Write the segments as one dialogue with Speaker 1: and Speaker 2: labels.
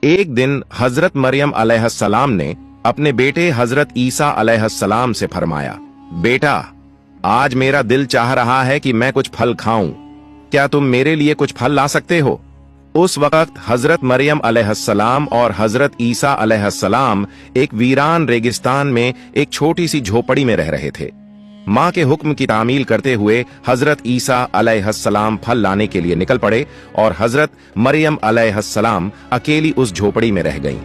Speaker 1: एक दिन हजरत मरियम अलैहिस्सलाम ने अपने बेटे हजरत ईसा अलैहिस्सलाम से फरमाया, बेटा, आज मेरा दिल चाह रहा है कि मैं कुछ फल खाऊं, क्या तुम मेरे लिए कुछ फल ला सकते हो? उस वक्त हजरत मरियम अलैहिस्सलाम और हजरत ईसा अलैहिस्सलाम एक वीरान रेगिस्तान में एक छोटी सी झोपड़ी में रह रहे थे। माँ के हुक्म की तामील करते हुए हजरत ईसा अलैहिस्सलाम फल लाने के लिए निकल पड़े और हजरत मरियम अलैहिस्सलाम अकेली उस झोपड़ी में रह गईं।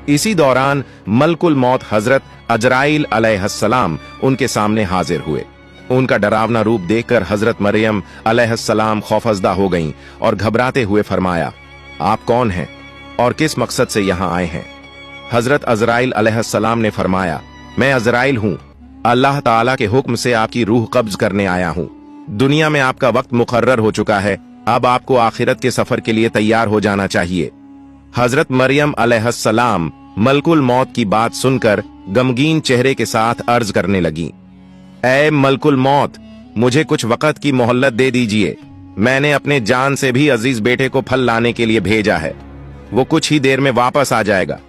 Speaker 1: इसी दौरान मलकुल मौत हजरत अजराइल अलैहिस्सलाम उनके सामने हाजिर हुए। उनका डरावना रूप देखकर हजरत मरियम अलैहिस्सलाम खौफजदा हो गईं और घबराते हुए फरमाया, आप कौन हैं और किस मकसद से यहाँ आए हैं? हजरत अजराइल अलैहिस्सलाम ने फरमाया, मैं अजराइल हूँ, अल्लाह ताला के हुक्म से आपकी रूह कब्ज करने आया हूँ। दुनिया में आपका वक्त मुकर्रर हो चुका है, अब आपको आखिरत के सफर के लिए तैयार हो जाना चाहिए। हजरत मरियम अलैहिस्सलाम मलकुल मौत की बात सुनकर गमगीन चेहरे के साथ अर्ज करने लगी, ऐ मलकुल मौत, मुझे कुछ वक्त की मोहल्लत दे दीजिए। मैंने अपने जान से भी अजीज बेटे को फल लाने के लिए भेजा है, वो कुछ ही देर में वापस आ जाएगा।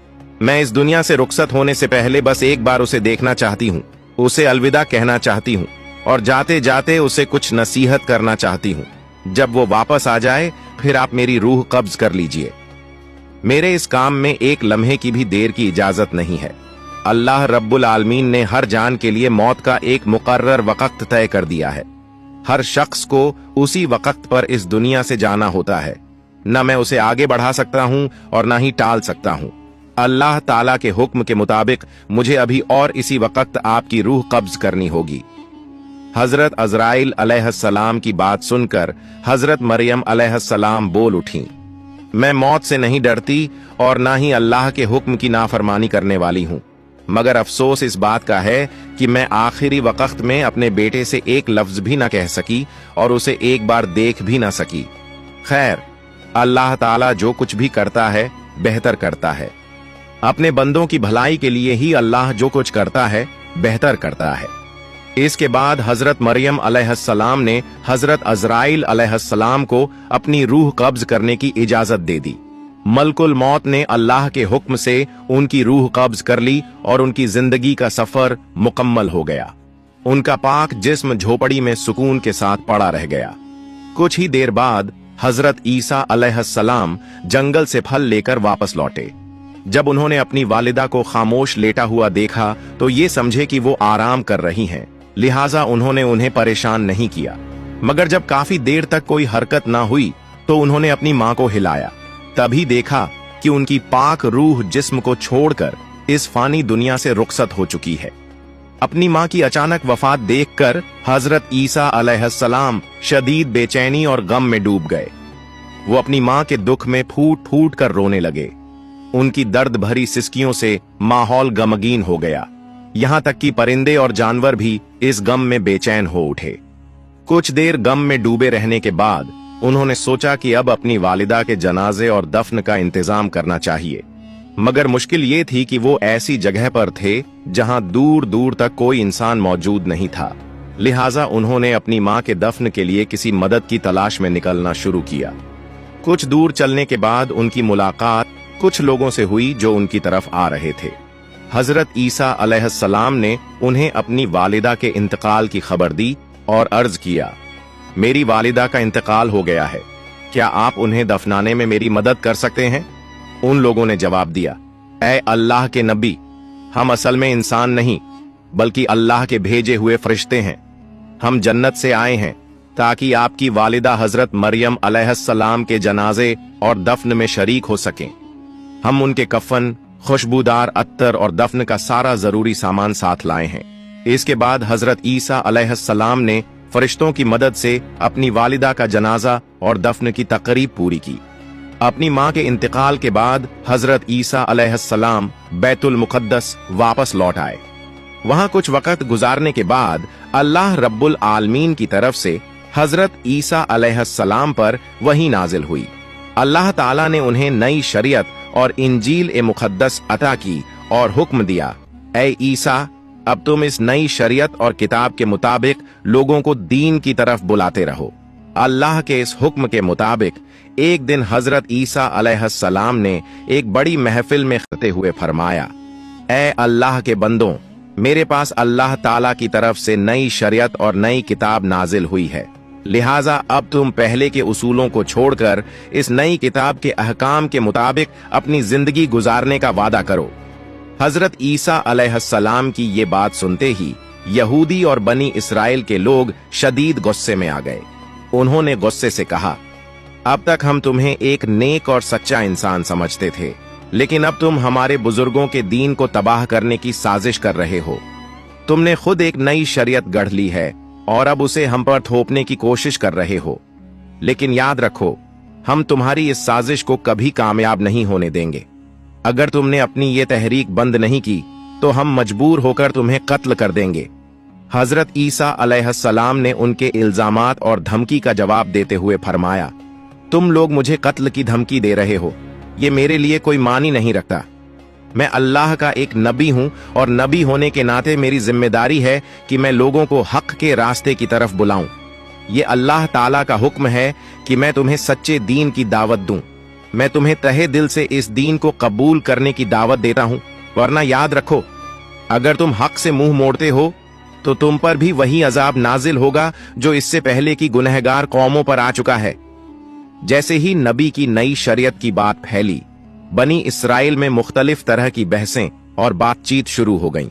Speaker 1: मैं इस दुनिया से रुखसत होने से पहले बस एक बार उसे देखना चाहती हूँ, उसे अलविदा कहना चाहती हूँ और जाते जाते उसे कुछ नसीहत करना चाहती हूँ। जब वो वापस आ जाए फिर आप मेरी रूह कब्ज कर लीजिए। मेरे इस काम में एक लम्हे की भी देर की इजाजत नहीं है। अल्लाह रब्बुल आलमीन ने हर जान के लिए मौत का एक मुकर्रर वक्त तय कर दिया है। हर शख्स को उसी वक्त पर इस दुनिया से जाना होता है। न मैं उसे आगे बढ़ा सकता हूं और न ही टाल सकता हूं। अल्लाह ताला के हुक्म के मुताबिक मुझे अभी और इसी वक्त आपकी रूह कब्ज करनी होगी। हजरत अजराइल अलैहिस्सलाम की बात सुनकर हजरत मरियम अलैहिस्सलाम बोल उठी, मैं मौत से नहीं डरती और ना ही अल्लाह के हुक्म की नाफरमानी करने वाली हूँ, मगर अफसोस इस बात का है कि मैं आखिरी वक्त में अपने बेटे से एक लफ्ज भी न कह सकी और उसे एक बार देख भी न सकी। खैर, अल्लाह ताला जो कुछ भी करता है बेहतर करता है। अपने बंदों की भलाई के लिए ही अल्लाह जो कुछ करता है बेहतर करता है। इसके बाद हजरत मरियम अलैहिस्सलाम ने हजरत अजराइल अलैहिस्सलाम को अपनी रूह कब्ज करने की इजाजत दे दी। मलकुल मौत ने अल्लाह के हुक्म से उनकी रूह कब्ज कर ली और उनकी जिंदगी का सफर मुकम्मल हो गया। उनका पाक जिस्म झोपड़ी में सुकून के साथ पड़ा रह गया। कुछ ही देर बाद हजरत ईसा अलैहिस्सलाम जंगल से फल लेकर वापस लौटे। जब उन्होंने अपनी वालिदा को खामोश लेटा हुआ देखा तो ये समझे कि वो आराम कर रही हैं, लिहाजा उन्होंने उन्हें परेशान नहीं किया। मगर जब काफी देर तक कोई हरकत ना हुई तो उन्होंने अपनी मां को हिलाया। तभी देखा कि उनकी पाक रूह जिस्म को छोड़कर इस फानी दुनिया से रुखसत हो चुकी है। अपनी मां की अचानक वफात देखकर हजरत ईसा अलैहिस्सलाम शदीद बेचैनी और गम में डूब गए। वो अपनी मां के दुख में फूट फूट कर रोने लगे। उनकी दर्द भरी सिसकियों से माहौल गमगीन हो गया। यहां तक कि परिंदे और जानवर भी इस गम में बेचैन हो उठे। कुछ देर गम में डूबे रहने के बाद उन्होंने सोचा कि अब अपनी वालिदा के जनाजे और दफन का इंतजाम करना चाहिए। मगर मुश्किल ये थी कि वो ऐसी जगह पर थे जहां दूर दूर तक कोई इंसान मौजूद नहीं था। लिहाजा उन्होंने अपनी मां के दफन के लिए किसी मदद की तलाश में निकलना शुरू किया। कुछ दूर चलने के बाद उनकी मुलाकात कुछ लोगों से हुई जो उनकी तरफ आ रहे थे। हजरत ईसा अलैहिस्सलाम ने उन्हें अपनी वालिदा के इंतकाल की खबर दी और अर्ज किया, मेरी वालिदा का इंतकाल हो गया है, क्या आप उन्हें दफनाने में मेरी मदद कर सकते हैं? उन लोगों ने जवाब दिया, ऐ अल्लाह के नबी, हम असल में इंसान नहीं बल्कि अल्लाह के भेजे हुए फरिश्ते हैं। हम जन्नत से आए हैं ताकि आपकी वालिदा हजरत मरियम अलैहिस्सलाम के जनाजे और दफन में शरीक हो सकें। हम उनके कफन, खुशबूदार अत्तर और दफन का सारा जरूरी सामान साथ लाए हैं। इसके बाद हजरत ईसा अलैहिस्सलाम ने फरिश्तों की मदद से अपनी वालिदा का जनाजा और दफन की तकरीब पूरी की। अपनी मां के इंतकाल के बाद हजरत ईसा अलैहिस्सलाम बैतुल मुकद्दस वापस लौट आए। वहां कुछ वक्त गुजारने के बाद अल्लाह रब्बुल आलमीन की तरफ से हजरत ईसा अलैहिस्सलाम पर वही नाजिल हुई। अल्लाह ताला ने उन्हें नई शरीयत और इंजील ए मुकद्दस अता की और हुक्म दिया, ऐ ईसा, अब तुम इस नई शरीयत और किताब के मुताबिक लोगों को दीन की तरफ बुलाते रहो। अल्लाह के इस हुक्म के मुताबिक एक दिन हजरत ईसा अलैहिस्सलाम ने एक बड़ी महफिल में खते हुए फरमाया, ऐ अल्लाह के बंदों, मेरे पास अल्लाह ताला की तरफ से नई शरीयत और नई किताब नाजिल हुई है, लिहाजा अब तुम पहले के उसूलों को छोड़कर इस नई किताब के अहकाम के मुताबिक अपनी जिंदगी गुजारने का वादा करो। हजरत ईसा अलैहिस्सलाम की ये बात सुनते ही यहूदी और बनी इसराइल के लोग शदीद गुस्से में आ गए। उन्होंने गुस्से से कहा, अब तक हम तुम्हें एक नेक और सच्चा इंसान समझते थे, लेकिन अब तुम हमारे बुजुर्गों के दीन को तबाह करने की साजिश कर रहे हो। तुमने खुद एक नई शरीयत गढ़ ली है और अब उसे हम पर थोपने की कोशिश कर रहे हो। लेकिन याद रखो, हम तुम्हारी इस साजिश को कभी कामयाब नहीं होने देंगे। अगर तुमने अपनी ये तहरीक बंद नहीं की तो हम मजबूर होकर तुम्हें कत्ल कर देंगे। हजरत ईसा अलैहिस्सलाम ने उनके इल्जामात और धमकी का जवाब देते हुए फरमाया, तुम लोग मुझे कत्ल की धमकी दे रहे हो, ये मेरे लिए कोई मानी नहीं रखता। मैं अल्लाह का एक नबी हूं और नबी होने के नाते मेरी जिम्मेदारी है कि मैं लोगों को हक के रास्ते की तरफ बुलाऊं। ये अल्लाह ताला का हुक्म है कि मैं तुम्हें सच्चे दीन की दावत दूं। मैं तुम्हें तहे दिल से इस दीन को कबूल करने की दावत देता हूं, वरना याद रखो, अगर तुम हक से मुंह मोड़ते हो तो तुम पर भी वही अजाब नाजिल होगा जो इससे पहले की गुनहगार कौमों पर आ चुका है। जैसे ही नबी की नई शरीयत की बात फैली, बनी इसराइल में मुख्तलिफ तरह की बहसें और बातचीत शुरू हो गईं।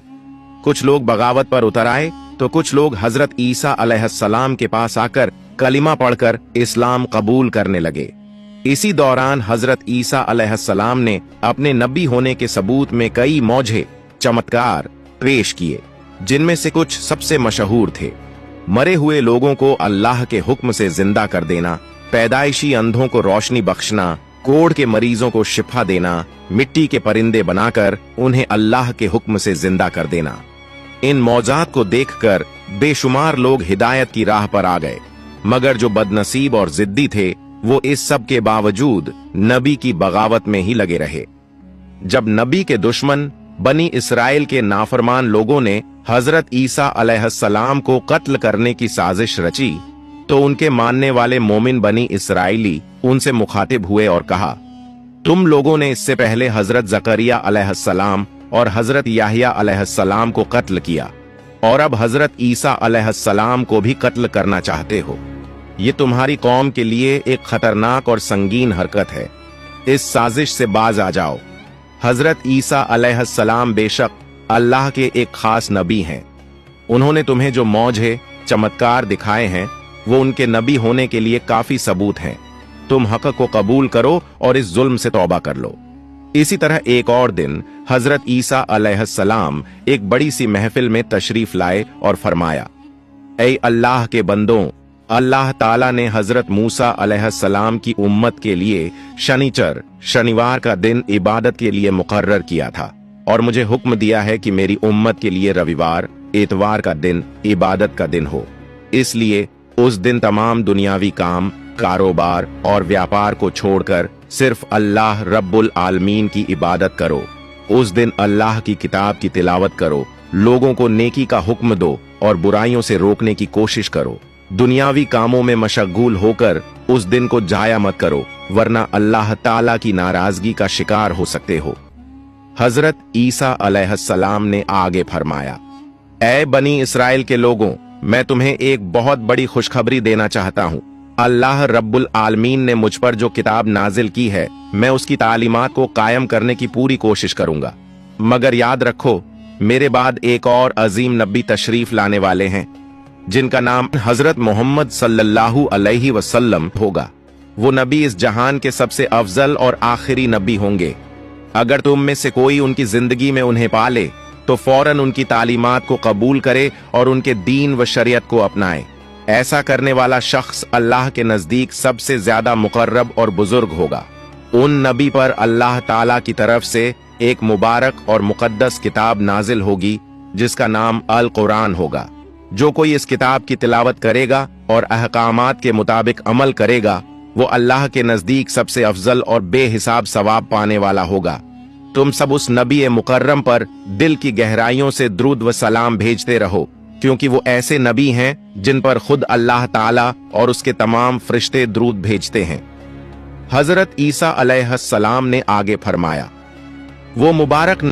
Speaker 1: कुछ लोग बगावत पर उतर आए तो कुछ लोग हजरत ईसा अलैहिस्सलाम के पास आकर कलिमा पढ़कर इस्लाम कबूल करने लगे। इसी दौरान हजरत ईसा अलैहिस्सलाम ने अपने नबी होने के सबूत में कई मौजे चमत्कार पेश किए, जिनमें से कुछ सबसे मशहूर थे। मरे हुए लोगों को अल्लाह के हुक्म से जिंदा कर देना, पैदाइशी अंधों को रोशनी बख्शना, कोढ़ के मरीजों को शिफा देना, मिट्टी के परिंदे बनाकर उन्हें अल्लाह के हुक्म से जिंदा कर देना। इन मौजात को देखकर बेशुमार लोग हिदायत की राह पर आ गए, मगर जो बदनसीब और जिद्दी थे वो इस सब के बावजूद नबी की बगावत में ही लगे रहे। जब नबी के दुश्मन बनी इसराइल के नाफरमान लोगों ने हजरत ईसा अलैहिस्सलाम को कत्ल करने की साजिश रची, तो उनके मानने वाले मोमिन बनी इसराइली उनसे मुखातिब हुए और कहा, तुम लोगों ने इससे पहले हजरत जकरिया अलैहिस्सलाम और हजरत याहिया अलैहिस्सलाम को कत्ल किया और अब हजरत ईसा अलैहिस्सलाम को भी कत्ल करना चाहते हो। ये तुम्हारी कौम के लिए एक खतरनाक और संगीन हरकत है। इस साजिश से बाज आ जाओ। हजरत ईसा अलैहिस्सलाम बेशक अल्लाह के एक खास नबी हैं। उन्होंने तुम्हें जो मौजे चमत्कार दिखाए हैं वो उनके नबी होने के लिए काफी सबूत हैं। तुम हक को कबूल करो और इस जुल्म से तौबा कर लो। इसी तरह एक और दिन हजरत ईसा अलैहिस्सलाम एक बड़ी सी महफिल में तशरीफ लाए और फरमाया, ऐ अल्लाह के बंदों, अल्लाह ताला ने हजरत मूसा अलैहिस्सलाम की उम्मत के लिए शनिवार का दिन इबादत के लिए मुकर्रर किया था और मुझे हुक्म दिया है कि मेरी उम्मत के लिए रविवार इतवार का दिन इबादत का दिन हो। इसलिए उस दिन तमाम दुनियावी काम, कारोबार और व्यापार को छोड़कर सिर्फ अल्लाह रब्बुल आलमीन की इबादत करो। उस दिन अल्लाह की किताब की तिलावत करो, लोगों को नेकी का हुक्म दो और बुराइयों से रोकने की कोशिश करो। दुनियावी कामों में मशगूल होकर उस दिन को जाया मत करो, वरना अल्लाह ताला की नाराजगी का शिकार हो सकते हो। हजरत ईसा अलैहिस्सलाम ने आगे फरमाया, ऐ बनी इसराइल के लोगों, मैं तुम्हें एक बहुत बड़ी खुशखबरी देना चाहता हूँ। अल्लाह रब्बुल आलमीन ने मुझ पर जो किताब नाजिल की है, मैं उसकी तालीमात को कायम करने की पूरी कोशिश करूंगा। मगर याद रखो, मेरे बाद एक और अजीम नबी तशरीफ लाने वाले हैं, जिनका नाम हजरत मोहम्मद सल्लल्लाहु अलैहि वसल्लम होगा। वो नबी इस जहान के सबसे अफजल और आखिरी नबी होंगे। अगर तुम में से कोई उनकी जिंदगी में उन्हें पाले तो फौरन उनकी तालीमात को कबूल करे और उनके दीन व शरीयत को अपनाए। ऐसा करने वाला शख्स अल्लाह के नजदीक सबसे ज्यादा मुकर्रब और बुजुर्ग होगा। उन नबी पर अल्लाह ताला की तरफ से एक मुबारक और मुकद्दस किताब नाजिल होगी जिसका नाम अल कुरान होगा। जो कोई इस किताब की तिलावत करेगा और अहकामात के मुताबिक अमल करेगा, वो अल्लाह के नजदीक सबसे अफजल और बेहिसाब सवाब पाने वाला होगा। तुम सब उस नबी मुकर्रम पर दिल की गहराइयों से दुरूद व सलाम भेजते रहो। کیونکہ وہ ایسے نبی ہیں جن پر خود اللہ تعالی اور اس کے تمام فرشتے درود بھیجتے ہیں۔ حضرت عیسیٰ علیہ السلام نے آگے فرمایا، وہ مبارک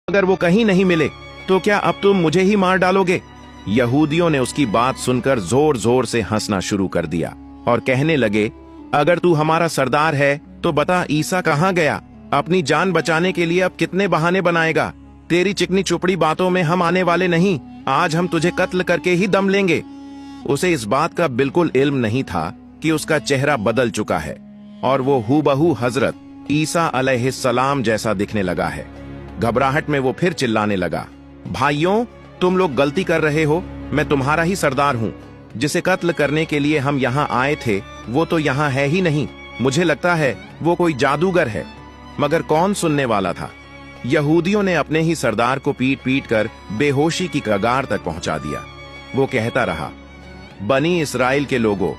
Speaker 1: अगर वो कहीं नहीं मिले तो क्या अब तुम मुझे ही मार डालोगे? यहूदियों ने उसकी बात सुनकर जोर जोर से हंसना शुरू कर दिया और कहने लगे, अगर तू हमारा सरदार है तो बता ईसा कहाँ गया? अपनी जान बचाने के लिए अब कितने बहाने बनाएगा? तेरी चिकनी चुपड़ी बातों में हम आने वाले नहीं। आज हम तुझे कत्ल करके ही दम लेंगे। उसे इस बात का बिल्कुल इल्म नहीं था कि उसका चेहरा बदल चुका है और वो हूबहू हजरत ईसा अलैहिस्सलाम जैसा दिखने लगा है। घबराहट में वो फिर चिल्लाने लगा, भाइयों, तुम लोग गलती कर रहे हो। मैं तुम्हारा ही सरदार हूँ। जिसे कत्ल करने के लिए हम यहाँ आए थे वो तो यहाँ है ही नहीं। मुझे लगता है वो कोई जादूगर है। मगर कौन सुनने वाला था? यहूदियों ने अपने ही सरदार को पीट पीट कर बेहोशी की कगार तक पहुंचा दिया। वो कहता रहा, बनी इस्राएल के लोगों,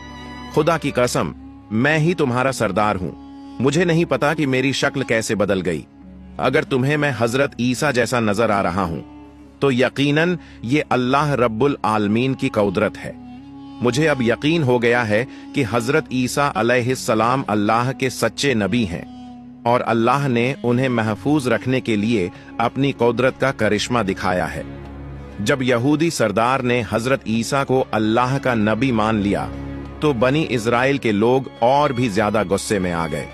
Speaker 1: खुदा की कसम, मैं ही तुम्हारा सरदार हूं। मुझे नहीं पता कि मेरी शक्ल कैसे बदल गई। अगर तुम्हें मैं हजरत ईसा जैसा नजर आ रहा हूं तो यकीनन ये अल्लाह रब्बुल आलमीन की कुदरत है। मुझे अब यकीन हो गया है कि हजरत ईसा अलैहिस्सलाम अल्लाह के सच्चे नबी हैं और अल्लाह ने उन्हें महफूज रखने के लिए अपनी कुदरत का करिश्मा दिखाया है। जब यहूदी सरदार ने हजरत ईसा को अल्लाह का नबी मान लिया तो बनी इज़राइल के लोग और भी ज्यादा गुस्से में आ गए।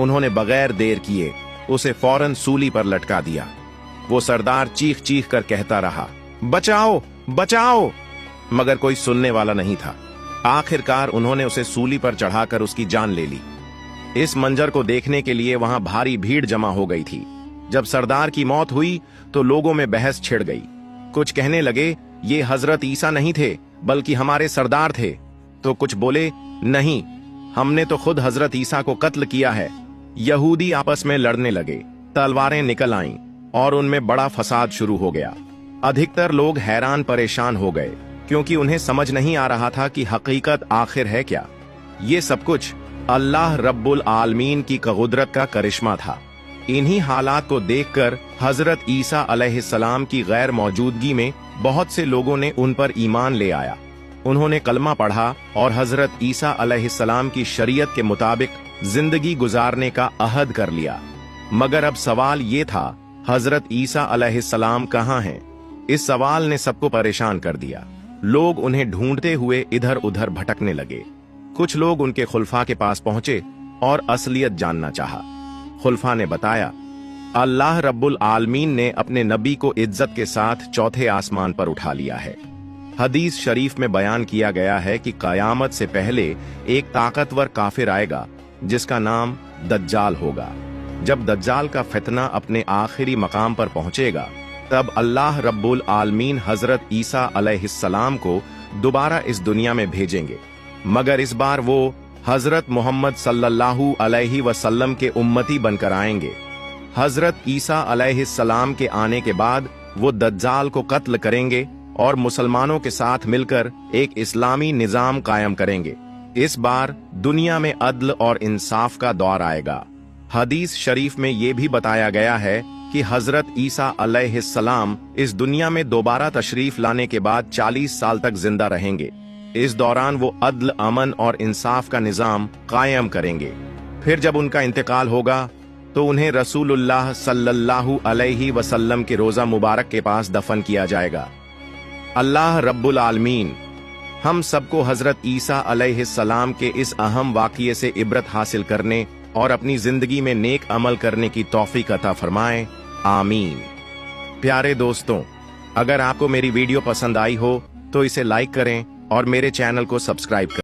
Speaker 1: उन्होंने बगैर देर किए उसे फौरन सूली पर लटका दिया। वो सरदार चीख चीख कर कहता रहा, बचाओ बचाओ, मगर कोई सुनने वाला नहीं था। आखिरकार उन्होंने उसे सूली पर चढ़ाकर उसकी जान ले ली। इस मंजर को देखने के लिए वहां भारी भीड़ जमा हो गई थी। जब सरदार की मौत हुई तो लोगों में बहस छिड़ गई। कुछ कहने लगे, ये हजरत ईसा नहीं थे बल्कि हमारे सरदार थे। तो कुछ बोले, नहीं, हमने तो खुद हजरत ईसा को कत्ल किया है। यहूदी आपस में लड़ने लगे, तलवारें निकल आईं और उनमें बड़ा फसाद शुरू हो गया। अधिकतर लोग हैरान परेशान हो गए क्योंकि उन्हें समझ नहीं आ रहा था कि हकीकत आखिर है क्या। ये सब कुछ अल्लाह रब्बुल आलमीन की कुदरत का करिश्मा था। इन्हीं हालात को देखकर हजरत ईसा अलैहिस्सलाम की गैर मौजूदगी में बहुत से लोगों ने उन पर ईमान ले आया। उन्होंने कलमा पढ़ा और हजरत ईसा अलैहिस्सलाम की शरीयत के मुताबिक जिंदगी गुजारने का अहद कर लिया। मगर अब सवाल ये था, हजरत ईसा अलैहिस्सलाम कहाँ हैं? इस सवाल ने सबको परेशान कर दिया। लोग उन्हें ढूंढते हुए इधर उधर भटकने लगे। कुछ लोग उनके खुल्फा के पास पहुंचे और असलियत जानना चाहा। खुल्फा ने बताया, अल्लाह रब्बुल आलमीन ने अपने नबी को इज्जत के साथ चौथे आसमान पर उठा लिया है। हदीस शरीफ में बयान किया गया है कि कयामत से पहले एक ताकतवर काफिर आएगा जिसका नाम दज्जाल होगा। जब दज्जाल का फितना अपने आखिरी मकाम पर पहुंचेगा तब अल्लाह रब्बुल आलमीन हजरत ईसा अलैहिस्सलाम को दोबारा इस दुनिया में भेजेंगे, मगर इस बार वो हजरत मोहम्मद सल्लल्लाहु अलैहि वसल्लम के उम्मती बनकर आएंगे। हजरत ईसा अलैहिस्सलाम के आने के बाद वो दज्जाल को कत्ल करेंगे और मुसलमानों के साथ मिलकर एक इस्लामी निजाम कायम करेंगे। इस बार दुनिया में अदल और इंसाफ का दौर आएगा। हदीस शरीफ में ये भी बताया गया है कि हजरत ईसा अलैहिस्सलाम इस दुनिया में दोबारा तशरीफ लाने के बाद 40 साल तक जिंदा रहेंगे। इस दौरान वो अदल, अमन और इंसाफ का निजाम कायम करेंगे। फिर जब उनका इंतकाल होगा तो उन्हें रसूलुल्लाह सल्लल्लाहु अलैहि वसल्लम के रोजा मुबारक के पास दफन किया जाएगा। अल्लाह रब्बुल आलमीन हम सबको हजरत ईसा अलैहिस्सलाम के इस अहम वाक़ये से इबरत हासिल करने और अपनी जिंदगी में नेक अमल करने की तौफीक अता फरमाए, आमीन। प्यारे दोस्तों, अगर आपको मेरी वीडियो पसंद आई हो तो इसे लाइक करें और मेरे चैनल को सब्सक्राइब करें।